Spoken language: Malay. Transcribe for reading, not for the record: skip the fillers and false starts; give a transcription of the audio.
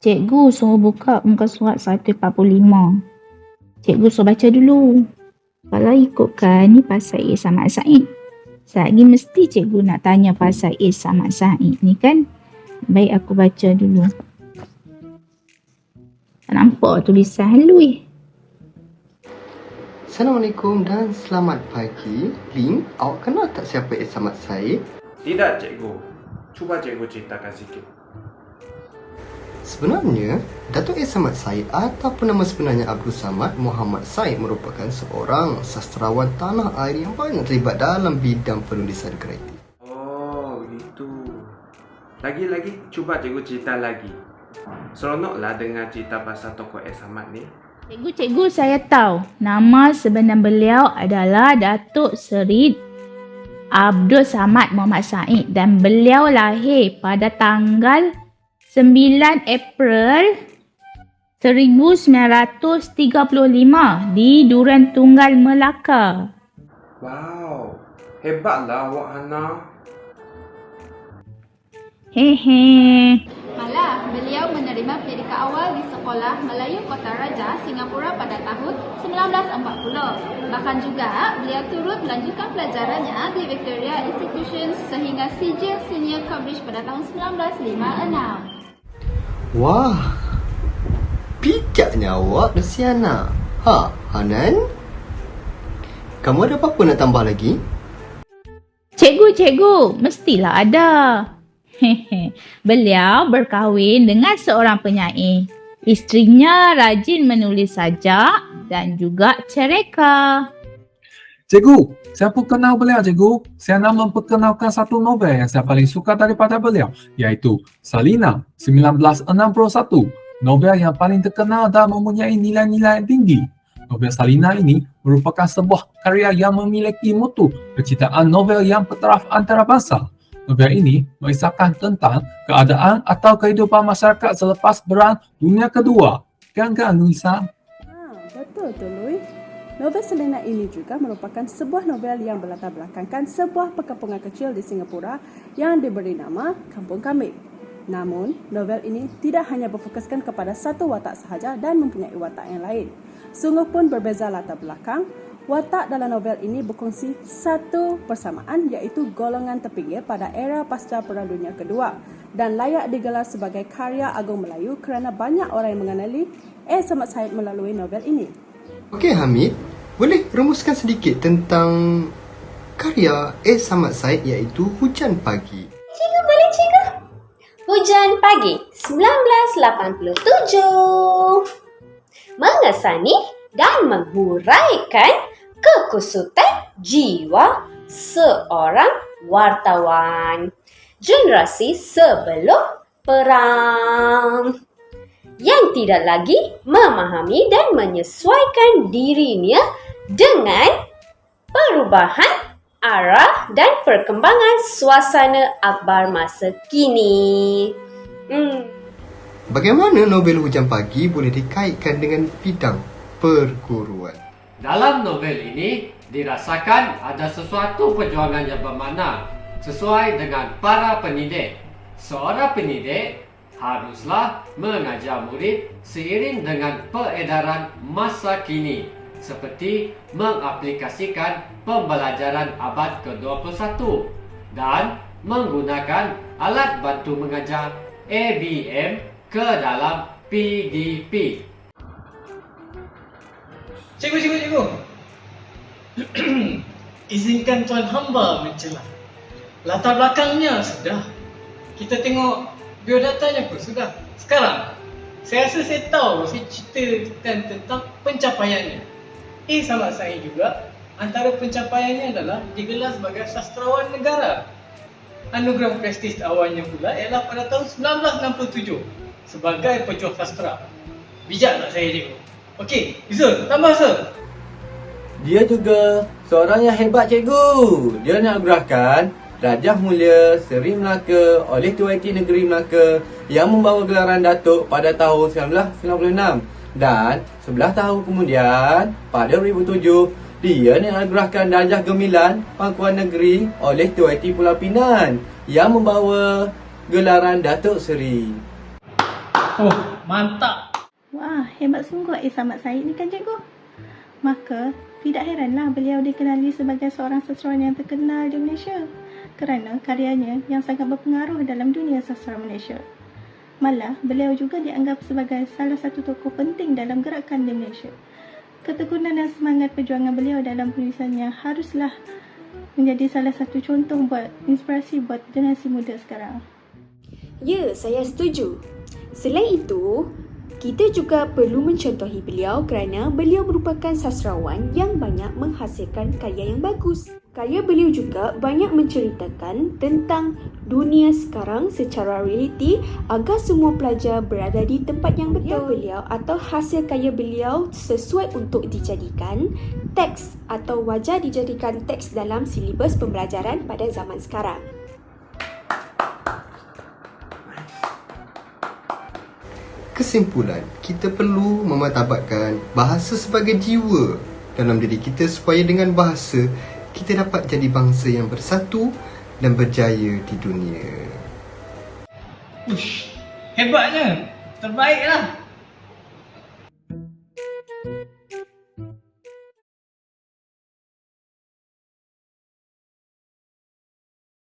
Cikgu suruh buka muka surat 145. Cikgu suruh baca dulu. Kalau ikutkan ni pasal A sama Said. Lagi mesti cikgu nak tanya pasal A sama Said ni kan. Baik aku baca dulu. Tak nampak tulisan halus. Assalamualaikum dan selamat pagi. Lin, awak kenal tak siapa A Samad Said? Tidak, cikgu. Cuba cikgu ceritakan sikit. Sebenarnya, Datuk A Samad Said ataupun nama sebenarnya Abdul Samad Muhammad Said merupakan seorang sastrawan tanah air yang banyak terlibat dalam bidang penulisan kreatif. Oh, gitu. Lagi-lagi, cuba cikgu cerita lagi. Seronoklah dengar cerita pasal tokoh A Samad ni. Cikgu, saya tahu. Nama sebenar beliau adalah Datuk Seri Abdul Samad Muhammad Said dan beliau lahir pada tanggal 9 April 1935 di Duren Tunggal, Melaka. Wow, hebatlah awak Hana. Hehe. Malah, beliau menerima pendidikan awal di Sekolah Melayu Kota Raja, Singapura pada tahun 1940. Bahkan juga, beliau turut melanjutkan pelajarannya di Victoria Institution sehingga sijil senior coverage pada tahun 1956. Wah, bijaknya awak, Luciana. Hanan? Kamu ada apa-apa nak tambah lagi? Cikgu, mestilah ada. Beliau berkahwin dengan seorang penyair. Isterinya rajin menulis sajak dan juga cerita. Cikgu, saya pun kenal beliau, cikgu. Saya nak memperkenalkan satu novel yang saya paling suka daripada beliau, iaitu Salina 1961. Novel yang paling terkenal dan mempunyai nilai-nilai tinggi. Novel Salina ini merupakan sebuah karya yang memiliki mutu penciptaan novel yang bertaraf antarabangsa. Novel ini mengisahkan tentang keadaan atau kehidupan masyarakat selepas Perang Dunia Kedua. Kan, Luisa? Betul tu, Lui. Novel Salina ini juga merupakan sebuah novel yang berlatar belakangkan sebuah perkampungan kecil di Singapura yang diberi nama Kampung Kambing. Namun, novel ini tidak hanya berfokuskan kepada satu watak sahaja dan mempunyai watak yang lain. Sungguh pun berbeza latar belakang. Watak dalam novel ini berkongsi satu persamaan, iaitu golongan terpinggir pada era pasca Perang Dunia Kedua dan layak digelar sebagai karya agung Melayu kerana banyak orang yang mengenali A Samad Said melalui novel ini. Okey Hamid, boleh rumuskan sedikit tentang karya A Samad Said iaitu Hujan Pagi? Cikgu, boleh cikgu? Hujan Pagi 1987 mengesani dan menghuraikan kekusutan jiwa seorang wartawan generasi sebelum perang yang tidak lagi memahami dan menyesuaikan dirinya dengan perubahan arah dan perkembangan suasana akhbar masa kini. Bagaimana novel Hujan Pagi boleh dikaitkan dengan bidang perguruan? Dalam novel ini dirasakan ada sesuatu perjuangan yang bermakna sesuai dengan para pendidik. Seorang pendidik haruslah mengajar murid seiring dengan peredaran masa kini seperti mengaplikasikan pembelajaran abad ke-21 dan menggunakan alat bantu mengajar ABM ke dalam PDP. Cikgu. Izinkan tuan hamba mencela. Latar belakangnya sudah. Kita tengok biodatanya pun sudah. Sekarang, saya rasa saya tahu saya ceritakan tentang pencapaiannya. A Samad Said juga, antara pencapaiannya adalah digelar sebagai sastrawan negara. Anugerah prestis awalnya pula ialah pada tahun 1967 sebagai pejuang sastra. Bijak tak saya cikgu? Okey, Zul, tambah Zul. Dia juga seorang yang hebat, cikgu. Dia nak anugerahkan Darjah Mulia Seri Melaka oleh Tuan Negeri Melaka yang membawa gelaran Datuk pada tahun 1996. Dan 11 tahun kemudian, pada 2007, dia dianugerahkan Darjah Gemilan Pangkuan Negeri oleh Tuan Pulau Pinang yang membawa gelaran Datuk Seri. Oh, mantap. Wah, hebat sungguh Ahmad Said ni kan cikgu. Maka, tidak heranlah beliau dikenali sebagai seorang sastrawan yang terkenal di Malaysia kerana karyanya yang sangat berpengaruh dalam dunia sastra Malaysia. Malah, beliau juga dianggap sebagai salah satu tokoh penting dalam gerakan di Malaysia. Ketekunan dan semangat perjuangan beliau dalam penulisannya haruslah menjadi salah satu contoh buat inspirasi buat generasi muda sekarang. Ya, saya setuju. Selain itu, kita juga perlu mencontohi beliau kerana beliau merupakan sastrawan yang banyak menghasilkan karya yang bagus. Karya beliau juga banyak menceritakan tentang dunia sekarang secara realiti agar semua pelajar berada di tempat yang betul. Beliau atau hasil karya beliau sesuai untuk dijadikan teks atau wajar dijadikan teks dalam silibus pembelajaran pada zaman sekarang. Kesimpulan, kita perlu memartabatkan bahasa sebagai jiwa dalam diri kita supaya dengan bahasa kita dapat jadi bangsa yang bersatu dan berjaya di dunia. Ush, hebatnya. Terbaiklah.